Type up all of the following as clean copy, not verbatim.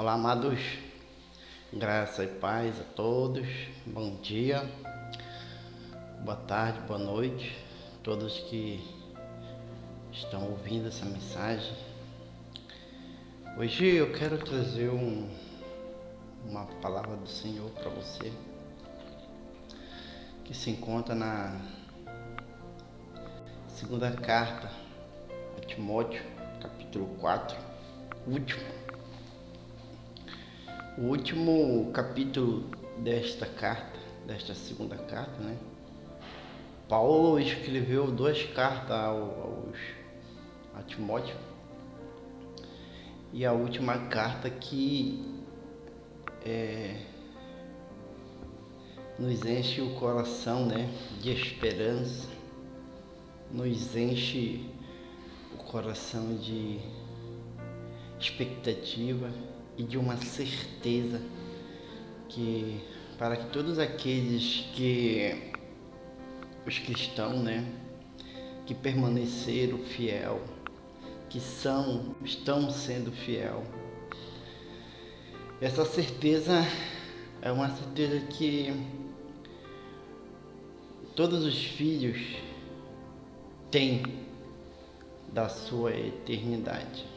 Olá, amados, graça e paz a todos, bom dia, boa tarde, boa noite, todos que estão ouvindo essa mensagem. Hoje eu quero trazer uma palavra do Senhor para você, que se encontra na segunda carta a Timóteo, capítulo 4, o último capítulo desta carta, desta segunda carta, né? Paulo escreveu duas cartas a Timóteo, e a última carta que nos enche o coração, né, de esperança, nos enche o coração de expectativa e de uma certeza que para que todos aqueles que os cristãos, né, que permaneceram fiel, que estão sendo fiel, essa certeza é uma certeza que todos os filhos têm da sua eternidade.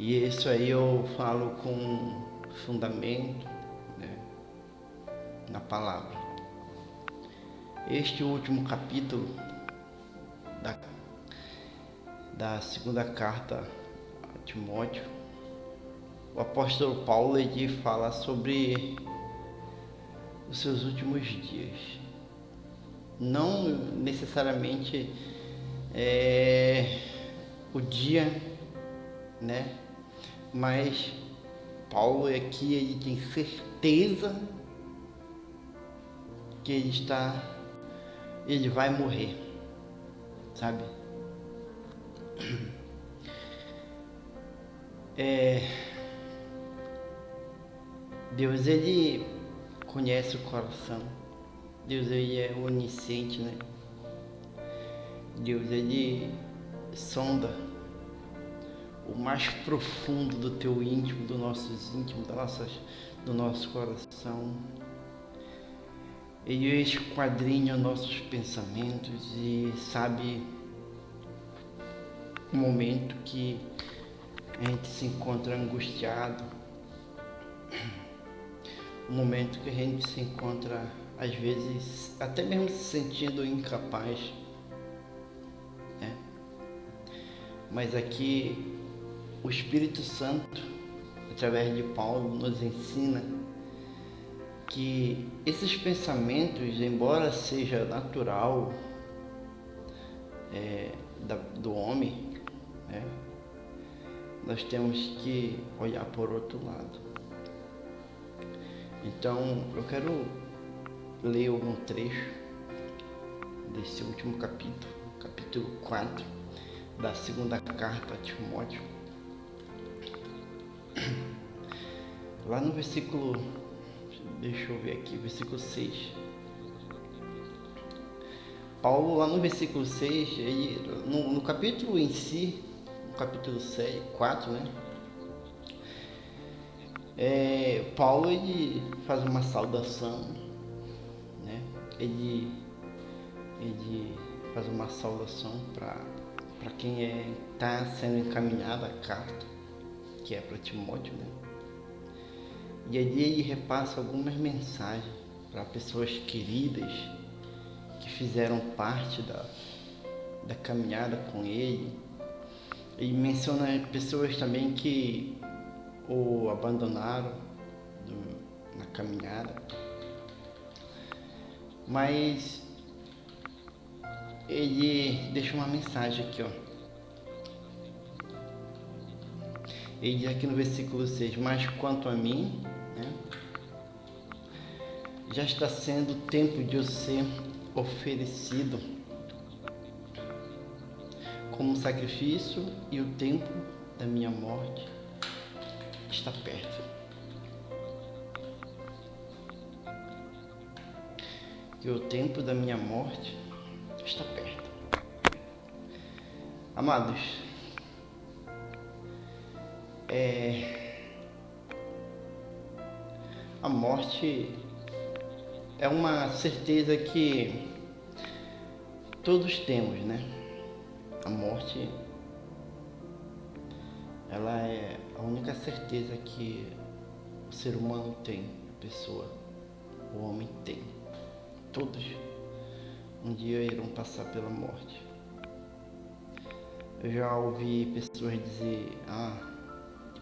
E isso aí eu falo com fundamento, né, na palavra. Este último capítulo da segunda carta a Timóteo, o apóstolo Paulo ele fala sobre os seus últimos dias. Não necessariamente o dia, né? Mas Paulo aqui ele tem certeza que ele vai morrer, sabe? Deus ele conhece o coração. Deus ele é onisciente, né? Deus ele sonda o mais profundo do teu íntimo, do nossos íntimos, do nosso coração. Ele esquadrinha nossos pensamentos e sabe o momento que a gente se encontra angustiado, o momento que a gente se encontra, às vezes, até mesmo se sentindo incapaz, né? Mas aqui o Espírito Santo, através de Paulo, nos ensina que esses pensamentos, embora seja natural do homem, né, nós temos que olhar por outro lado. Então, eu quero ler um trecho desse último capítulo 4 da segunda carta a Timóteo. Lá no versículo, deixa eu ver aqui, versículo 6. Paulo, lá no versículo 6, no capítulo em si, no capítulo 4, né? Paulo ele faz uma saudação, né? Ele faz uma saudação para quem está sendo encaminhada a carta, que é para Timóteo, né? E ali ele repassa algumas mensagens para pessoas queridas que fizeram parte da caminhada com ele. Ele menciona pessoas também que o abandonaram na caminhada, mas ele deixa uma mensagem aqui, ó. Ele diz aqui no versículo 6: mas quanto a mim, né, já está sendo o tempo de eu ser oferecido como sacrifício, e o tempo da minha morte está perto. E o tempo da minha morte está perto. Amados, A morte é uma certeza que todos temos, né? A morte, ela é a única certeza que o ser humano tem, a pessoa, o homem tem. Todos um dia irão passar pela morte. Eu já ouvi pessoas dizer,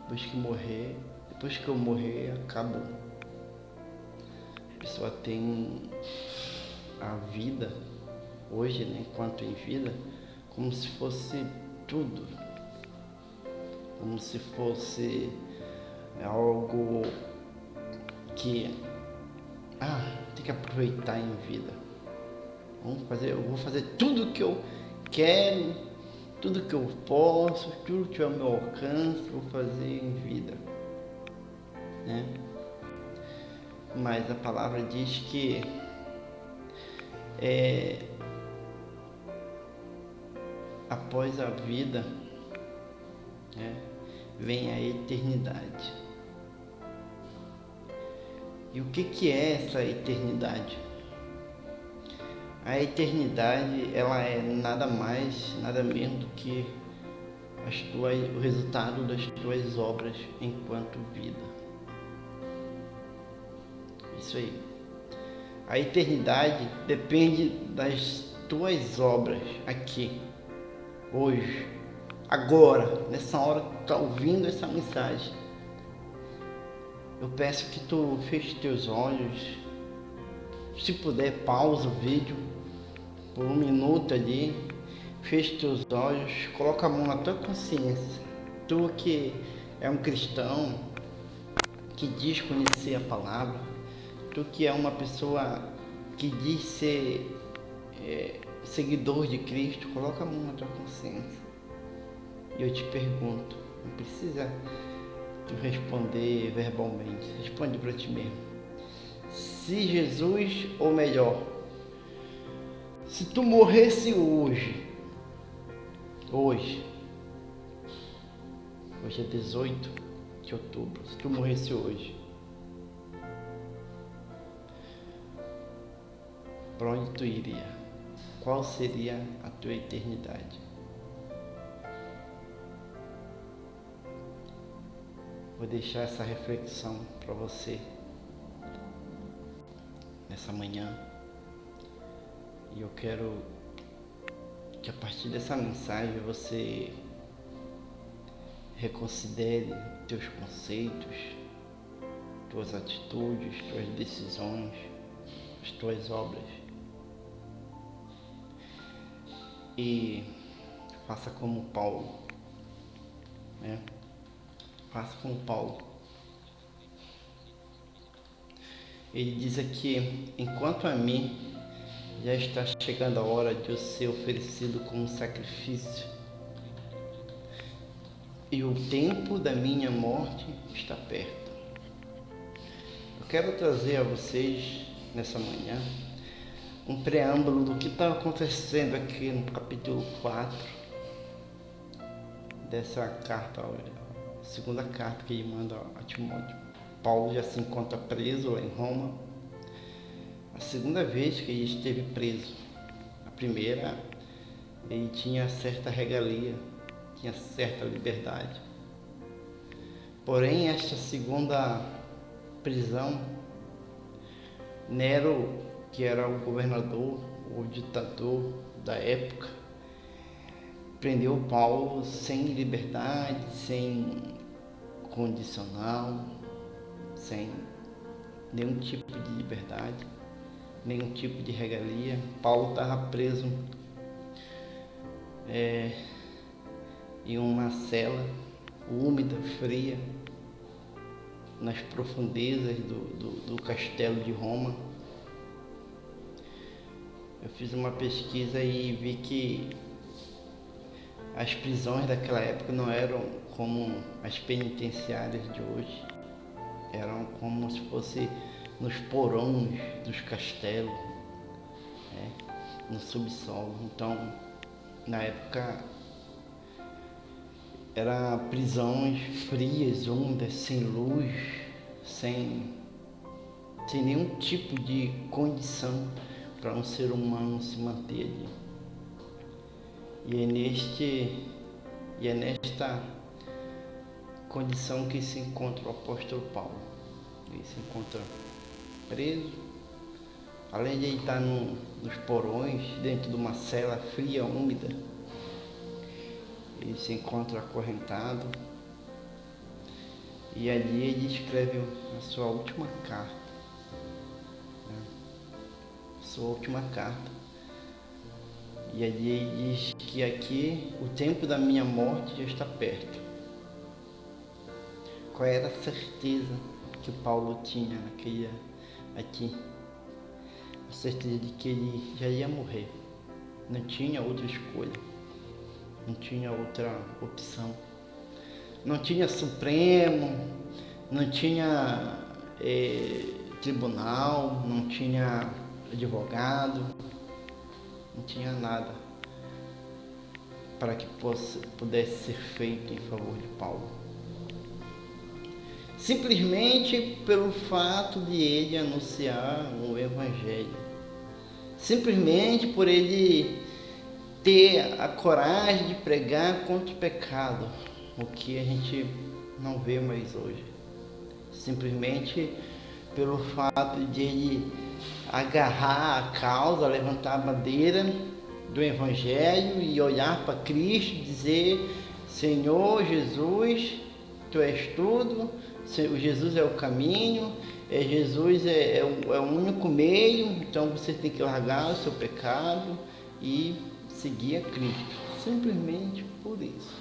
depois que eu morrer, acabou. A pessoa tem a vida, hoje, né, enquanto em vida, como se fosse tudo. Como se fosse algo que, tem que aproveitar em vida. Eu vou fazer tudo que eu quero, tudo que eu posso, tudo que é ao meu alcance, vou fazer em vida, né? Mas a palavra diz que após a vida, né, vem a eternidade. E o que é essa eternidade? A eternidade, ela é nada mais, nada menos do que o resultado das tuas obras enquanto vida. Isso aí. A eternidade depende das tuas obras aqui, hoje, agora, nessa hora que tu está ouvindo essa mensagem. Eu peço que tu feche teus olhos, se puder, pausa o vídeo por 1 minuto ali, feche teus olhos, coloca a mão na tua consciência. Tu que é um cristão, que diz conhecer a palavra, tu que é uma pessoa que diz ser seguidor de Cristo, coloca a mão na tua consciência. E eu te pergunto, não precisa tu responder verbalmente, responde para ti mesmo. Se Jesus, ou melhor, se tu morresse hoje é 18 de outubro, se tu morresse hoje, para onde tu iria? Qual seria a tua eternidade? Vou deixar essa reflexão para você nessa manhã. E eu quero que a partir dessa mensagem você reconsidere teus conceitos, tuas atitudes, tuas decisões, as tuas obras. E faça como Paulo, né? Faça como Paulo. Ele diz aqui, enquanto a mim já está chegando a hora de eu ser oferecido como sacrifício e o tempo da minha morte está perto. Eu quero trazer a vocês nessa manhã um preâmbulo do que está acontecendo aqui no capítulo 4 dessa carta, a segunda carta que ele manda a Timóteo. Paulo já se encontra preso lá em Roma. A segunda vez que ele esteve preso. A primeira, ele tinha certa regalia, tinha certa liberdade. Porém, esta segunda prisão, Nero, que era o governador, o ditador da época, prendeu Paulo sem liberdade, sem condicional, sem nenhum tipo de liberdade, nenhum tipo de regalia. Paulo estava preso em uma cela úmida, fria, nas profundezas do castelo de Roma. Eu fiz uma pesquisa e vi que as prisões daquela época não eram como as penitenciárias de hoje, eram como se fosse nos porões dos castelos, no subsolo. Então, na época, Eram prisões frias, úmidas, sem luz, sem nenhum tipo de condição para um ser humano se manter ali. E é nesta condição que se encontra o apóstolo Paulo. Ele se encontra preso, além de ele estar nos porões, dentro de uma cela fria, úmida, ele se encontra acorrentado, e ali ele escreve a sua última carta, né? Sua última carta. E ali ele diz que aqui o tempo da minha morte já está perto. Qual era a certeza que Paulo tinha aqui? A certeza de que ele já ia morrer. Não tinha outra escolha. Não tinha outra opção. Não tinha Supremo, não tinha tribunal, não tinha advogado, não tinha nada para que pudesse ser feito em favor de Paulo. Simplesmente pelo fato de ele anunciar o Evangelho. Simplesmente por ele ter a coragem de pregar contra o pecado, o que a gente não vê mais hoje. Simplesmente pelo fato de ele agarrar a causa, levantar a bandeira do Evangelho e olhar para Cristo e dizer: Senhor Jesus, Tu és tudo, Jesus é o caminho, Jesus é o único meio, então você tem que largar o seu pecado e seguir a Cristo. Simplesmente por isso.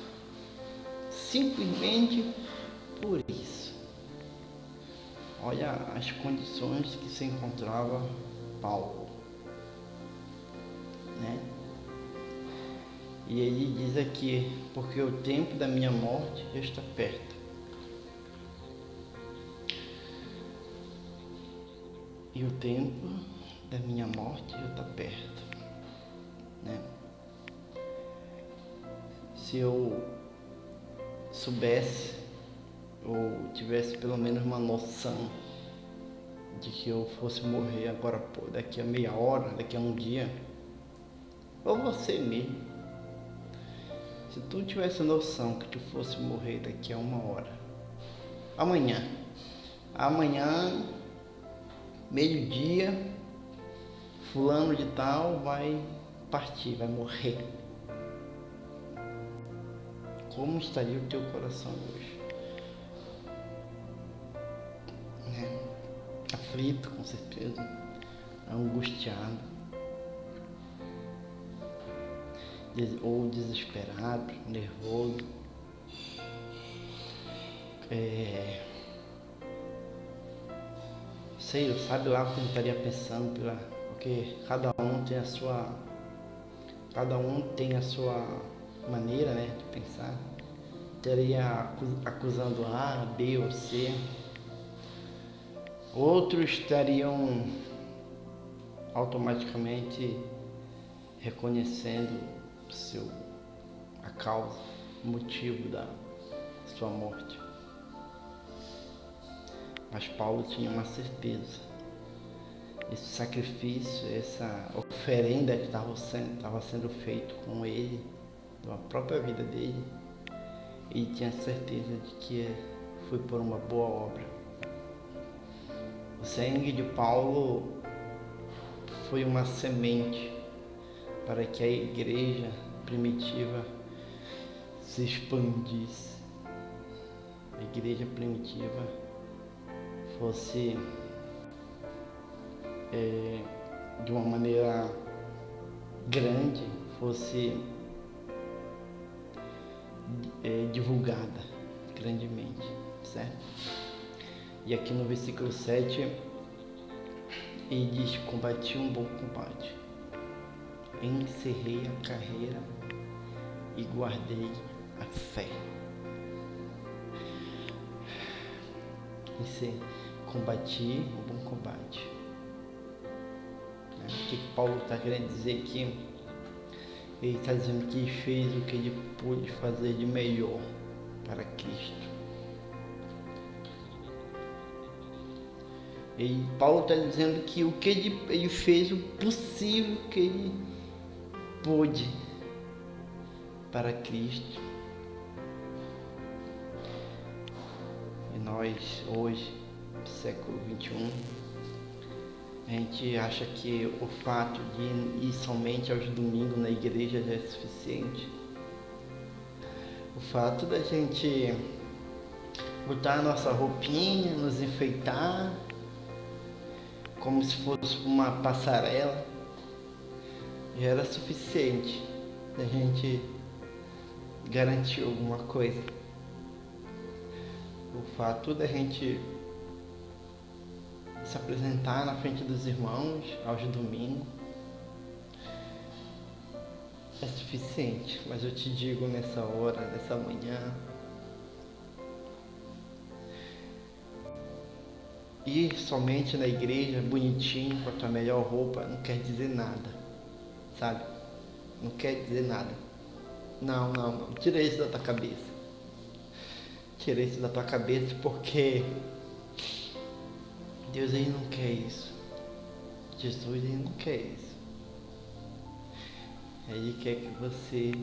Simplesmente por isso. Olha as condições que se encontrava Paulo, né? E ele diz aqui: porque o tempo da minha morte já está perto. E o tempo da minha morte já está perto, né? Se eu soubesse ou tivesse pelo menos uma noção de que eu fosse morrer agora, daqui a meia hora, daqui a um dia, ou você mesmo, se tu tivesse noção que tu fosse morrer daqui a uma hora, amanhã, meio-dia, fulano de tal vai partir, vai morrer. Como estaria o teu coração hoje? Aflito, com certeza, angustiado, ou desesperado, nervoso. Sabe lá como estaria pensando, porque cada um tem a sua maneira, né, de pensar. Estaria acusando A, B ou C. Outros estariam automaticamente reconhecendo a causa, o motivo da sua morte. Mas Paulo tinha uma certeza. Esse sacrifício, essa oferenda que estava sendo feito com ele, da própria vida dele, ele tinha certeza de que foi por uma boa obra. O sangue de Paulo foi uma semente para que a igreja primitiva se expandisse. A igreja primitiva fosse de uma maneira grande, fosse divulgada grandemente, certo? E aqui no versículo 7 ele diz: combati um bom combate, encerrei a carreira e guardei a fé. Combati o bom combate. O que Paulo está querendo dizer aqui? Ele está dizendo que fez o que ele pôde fazer de melhor para Cristo. E Paulo está dizendo que o que ele fez, o possível que ele pôde para Cristo. E nós, hoje, século XXI, a gente acha que o fato de ir somente aos domingos na igreja já é suficiente. O fato da gente botar a nossa roupinha, nos enfeitar, como se fosse uma passarela, já era suficiente da gente garantir alguma coisa. O fato da gente se apresentar na frente dos irmãos aos domingos é suficiente, mas eu te digo nessa hora, nessa manhã, ir somente na igreja bonitinho com a tua melhor roupa não quer dizer nada, sabe? Não quer dizer nada. Não. Tira isso da tua cabeça. Tira isso da tua cabeça, porque Deus ele não quer isso. Jesus ele não quer isso. Ele quer que você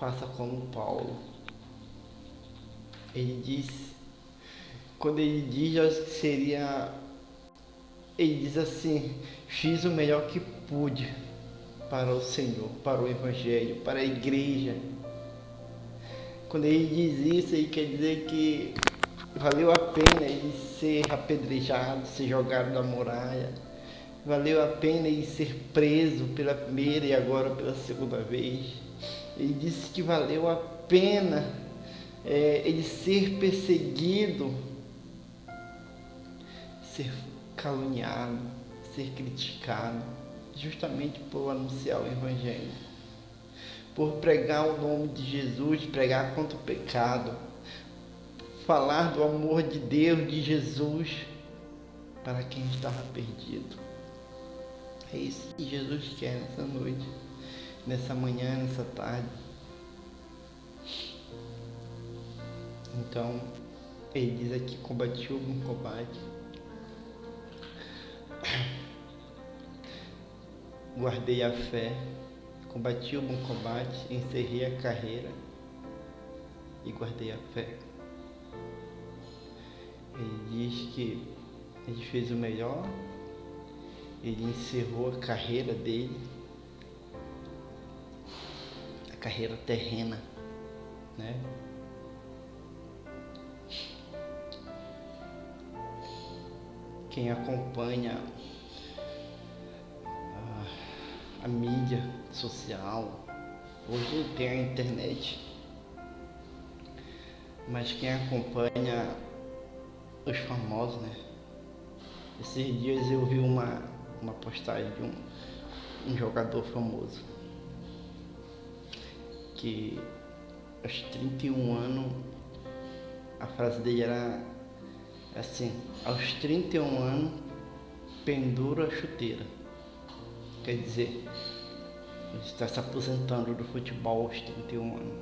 faça como Paulo. Ele diz, quando ele diz que seria, ele diz assim: fiz o melhor que pude para o Senhor, para o Evangelho, para a igreja. Quando ele diz isso, ele quer dizer que valeu a pena ele ser apedrejado, ser jogado da muralha. Valeu a pena ele ser preso pela primeira e agora pela segunda vez. Ele disse que valeu a pena ele ser perseguido, ser caluniado, ser criticado, justamente por anunciar o Evangelho, por pregar o nome de Jesus, pregar contra o pecado, falar do amor de Deus, de Jesus, para quem estava perdido. É isso que Jesus quer nessa noite, nessa manhã, nessa tarde. Então, ele diz aqui: combati o bom combate, guardei a fé, combati o bom combate, encerrei a carreira e guardei a fé. Ele diz que ele fez o melhor, ele encerrou a carreira dele, a carreira terrena, né? Quem acompanha a mídia social, hoje tem a internet, mas quem acompanha os famosos, né? Esses dias eu vi uma postagem de um jogador famoso que aos 31 anos, a frase dele era assim: aos 31 anos pendura a chuteira. Quer dizer, ele está se aposentando do futebol aos 31 anos.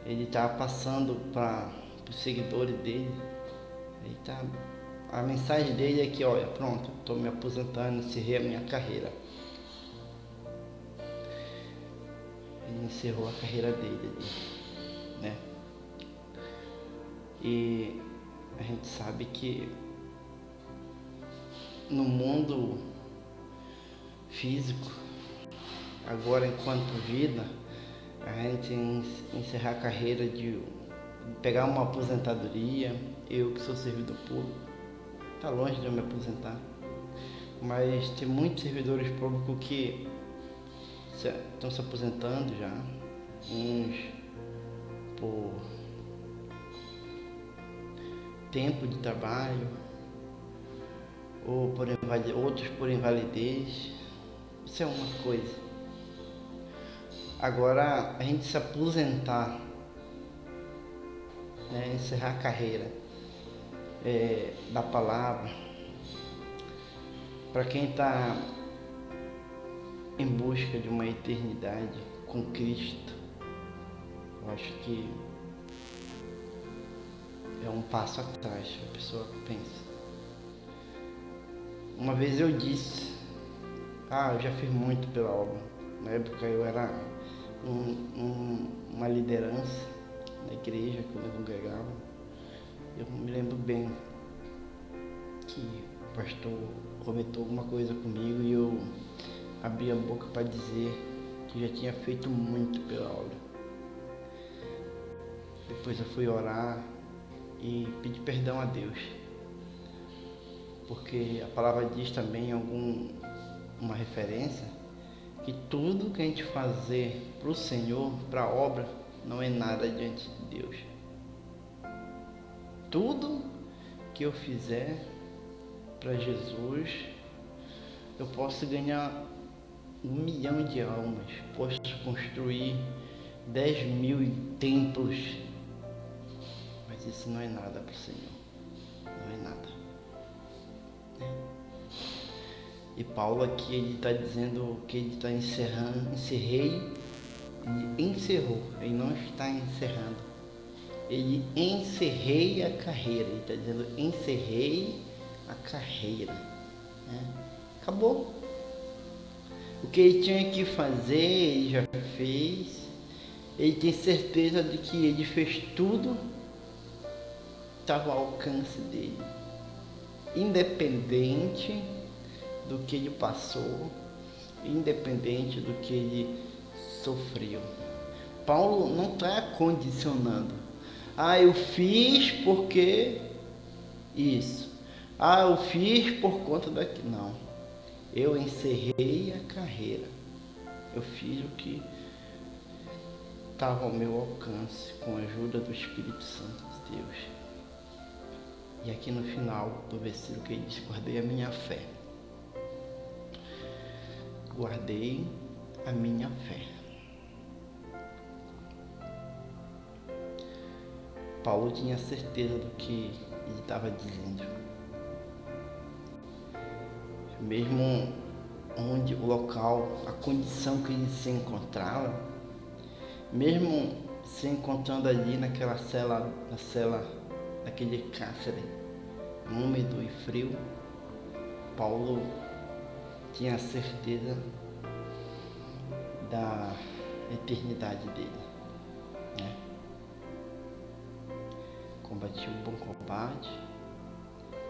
Ele está passando para os seguidores dele. A mensagem dele é que, olha, pronto, estou me aposentando, encerrei a minha carreira. Ele encerrou a carreira dele, né? E a gente sabe que no mundo físico, agora enquanto vida, a gente encerrar a carreira de pegar uma aposentadoria, eu que sou servidor público, tá longe de eu me aposentar, mas tem muitos servidores públicos que estão se aposentando já, uns por tempo de trabalho, ou outros por invalidez. Isso é uma coisa. Agora, a gente se aposentar, né, encerrar a carreira da palavra, para quem está em busca de uma eternidade com Cristo, acho que é um passo atrás, a pessoa pensa. Uma vez eu disse, eu já fiz muito pela obra. Na época eu era uma liderança na igreja que eu congregava. Eu me lembro bem que o pastor comentou alguma coisa comigo e eu abri a boca para dizer que já tinha feito muito pela obra. Depois eu fui orar e pedir perdão a Deus, porque a palavra diz também uma referência que tudo que a gente fazer para o Senhor, para a obra, não é nada diante de Deus. Tudo que eu fizer para Jesus, eu posso ganhar 1 milhão de almas, posso construir 10.000 templos, mas isso não é nada para o Senhor, não é nada. E Paulo aqui, ele está dizendo que ele está encerrou, ele não está encerrando, ele encerrei a carreira, ele está dizendo encerrei a carreira, acabou. O que ele tinha que fazer, ele já fez, ele tem certeza de que ele fez tudo, estava ao alcance dele, independente do que ele passou, independente do que ele sofreu. Paulo não está condicionando. Eu fiz porque isso. Eu fiz por conta daquilo. Não. Eu encerrei a carreira. Eu fiz o que estava ao meu alcance, com a ajuda do Espírito Santo de Deus. E aqui no final do versículo que ele diz, guardei a minha fé. Guardei a minha fé. Paulo tinha certeza do que ele estava dizendo. Mesmo onde o local, a condição que ele se encontrava, mesmo se encontrando ali naquela cela, naquele cárcere úmido e frio, Paulo tinha certeza da eternidade dele, Combati o bom combate,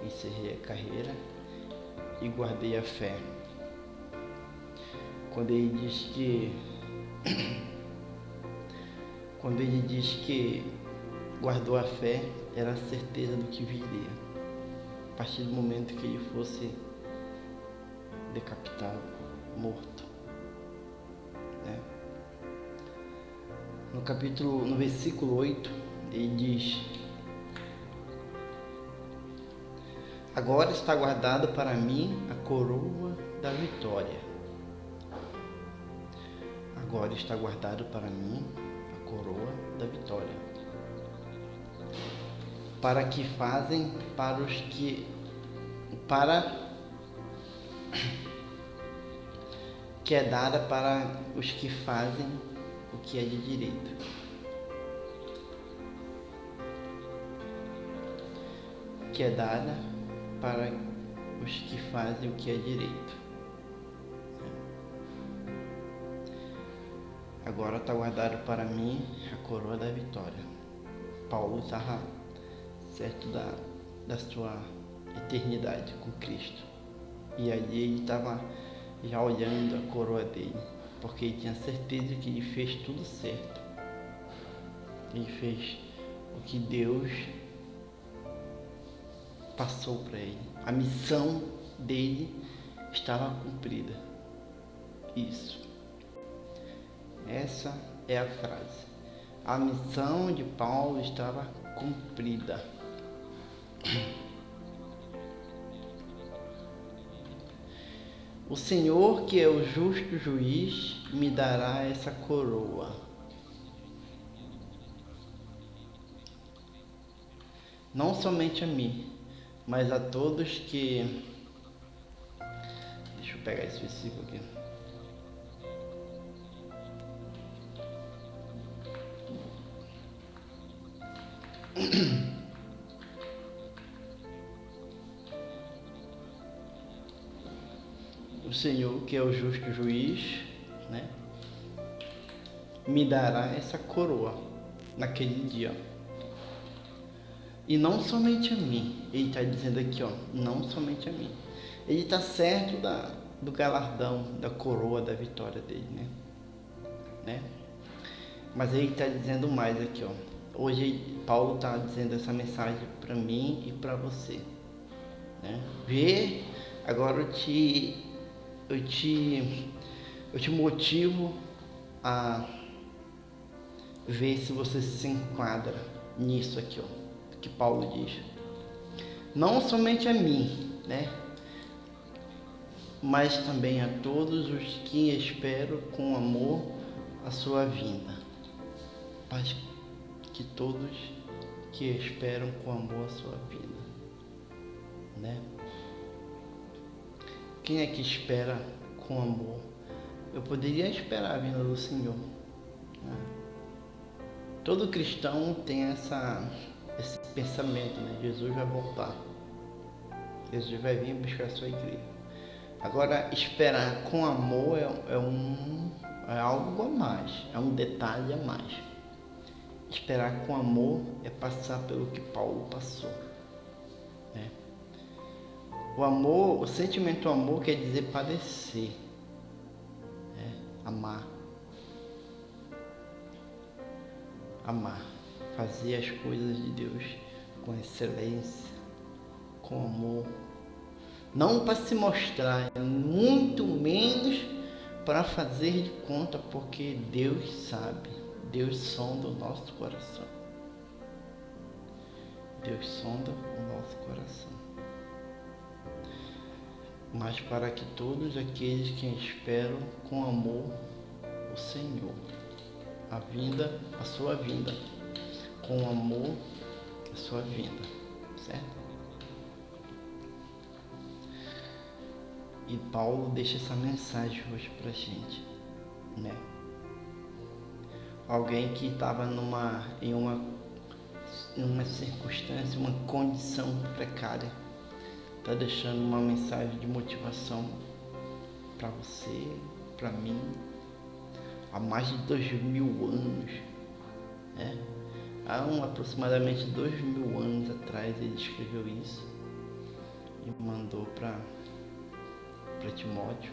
encerrei a carreira e guardei a fé. Quando ele diz que guardou a fé, era a certeza do que viria, a partir do momento que ele fosse decapitado, morto. No versículo 8, ele diz: agora está guardado para mim a coroa da vitória. Agora está guardado para mim a coroa da vitória. Para que fazem que é dada para os que fazem o que é de direito. Que é dada para os que fazem o que é direito. Agora está guardado para mim a coroa da vitória. Paulo estava certo da sua eternidade com Cristo. E ali ele estava já olhando a coroa dele, porque ele tinha certeza que ele fez tudo certo. Ele fez o que Deus passou para ele. A missão dele estava cumprida. Isso. Essa é a frase. A missão de Paulo estava cumprida. O Senhor, que é o justo juiz, me dará essa coroa. Não somente a mim, mas a todos que... Deixa eu pegar esse versículo aqui. O Senhor, que é o justo juiz, né, me dará essa coroa naquele dia. E não somente a mim. Ele está dizendo aqui, ó, não somente a mim. Ele está certo do galardão, da coroa, da vitória dele, né? Mas ele está dizendo mais aqui, ó. Hoje Paulo está dizendo essa mensagem para mim e para você, né? Vê, agora eu te motivo a ver se você se enquadra nisso aqui, ó, que Paulo diz. Não somente a mim, né? Mas também a todos os que esperam com amor a sua vinda. Mas que todos que esperam com amor a sua vinda, né? Quem é que espera com amor? Eu poderia esperar a vinda do Senhor, né? Todo cristão tem esse pensamento, né? Jesus vai voltar. Jesus vai vir buscar a sua igreja. Agora, esperar com amor é algo a mais, é um detalhe a mais. Esperar com amor é passar pelo que Paulo passou, né? O amor, o sentimento do amor quer dizer padecer, né? Amar, fazer as coisas de Deus com excelência, com amor, não para se mostrar, muito menos para fazer de conta, porque Deus sabe, Deus sonda o nosso coração. Deus sonda o nosso coração. Mas para que todos aqueles que esperam com amor o Senhor, a sua vinda, com amor a sua vinda, certo? E Paulo deixa essa mensagem hoje pra gente, né? Alguém que estava em uma circunstância, uma condição precária, está deixando uma mensagem de motivação para você, para mim, há mais de 2000 anos, né? Há aproximadamente 2000 anos atrás ele escreveu isso e mandou para Timóteo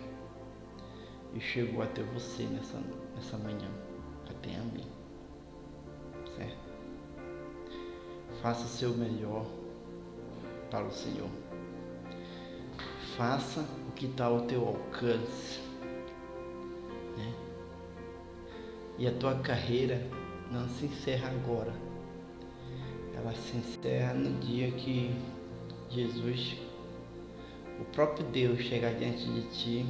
e chegou até você nessa manhã, até a mim, certo? Faça o seu melhor para o Senhor. Faça o que está ao teu alcance, né? E a tua carreira não se encerra agora. Ela se encerra no dia que Jesus, o próprio Deus, chegar diante de ti,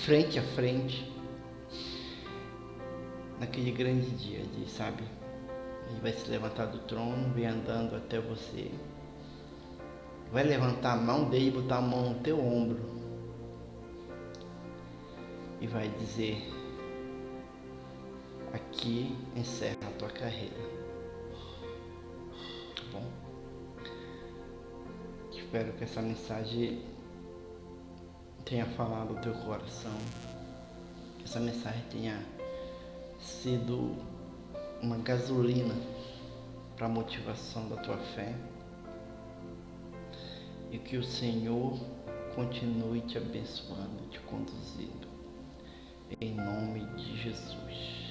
frente a frente, naquele grande dia, sabe? Ele vai se levantar do trono, vir andando até você, vai levantar a mão dele, botar a mão no teu ombro e vai dizer: aqui encerra a tua carreira. Tá bom? Espero que essa mensagem tenha falado no teu coração, que essa mensagem tenha sido uma gasolina para a motivação da tua fé, e que o Senhor continue te abençoando, te conduzindo, em nome de Jesus.